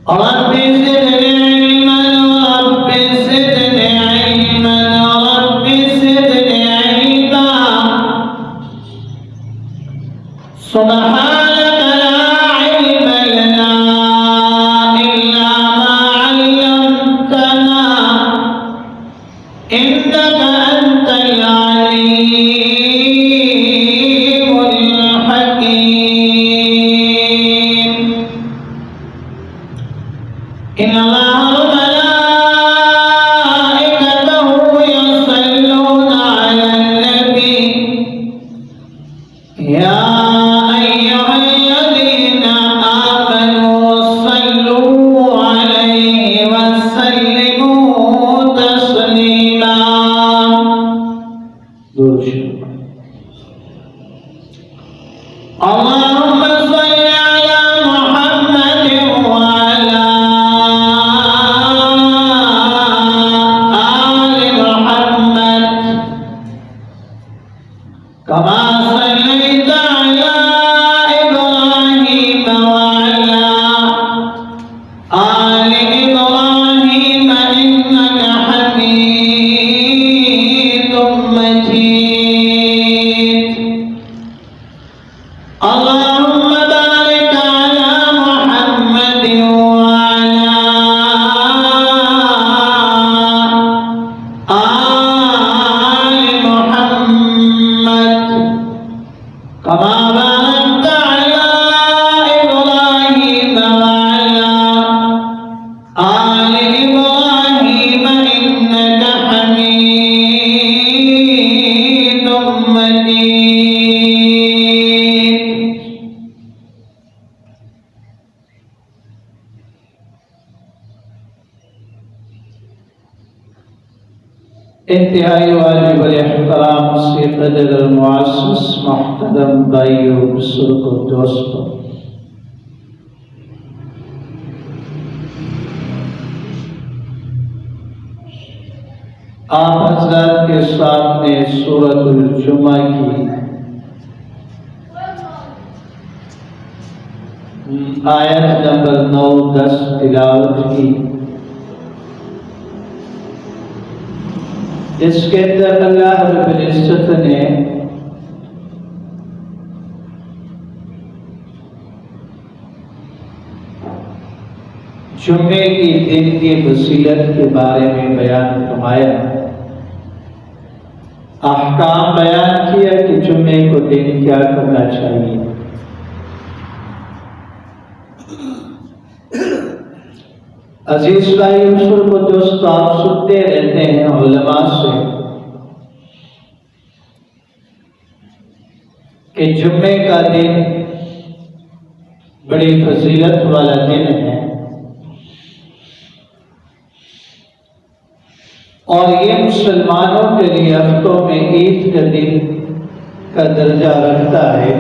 رب زدني علما رب زدني علما رب زدني علما سبحانك لا علم لنا إلا ما علمتنا إنك أنت العليم الحكيم إن الله وملائكته يصلون على النبي يا أيها الذين آمنوا صلوا عليه وسلموا تسليما. اللهم صل على محمد وعلى آل محمد كما صليت على إبراهيم وعلى آل إبراهيم إنك حميد مجيد. اللهم بارك على محمد وعلى آل محمد كما باركت على إبراهيم وعلى آل إبراهيم إنك حميد مجيد. इंतहाई वाजिब एहतराम से कदर मुआस्सिस मुहतरम भाइयों बुजुर्गों दोस्तों, आप हज़रात के सामने सूरतुल जुमा की आयत नंबर 9-10 तिलावत की। इसके अंदर अल्लाह रब्बुल इज्जत ने जुम्मे की दिन की फजीलत के बारे में बयान फरमाया, अहकाम बयान किया कि जुम्मे को दिन क्या करना चाहिए। अजीज भाई बुजुर्ग दोस्तों, आप सुनते रहते हैं उलमा से कि जुम्मे का दिन बड़ी फजीलत वाला दिन है और ये मुसलमानों के लिए हफ्तों में ईद का दिन का दर्जा रखता है।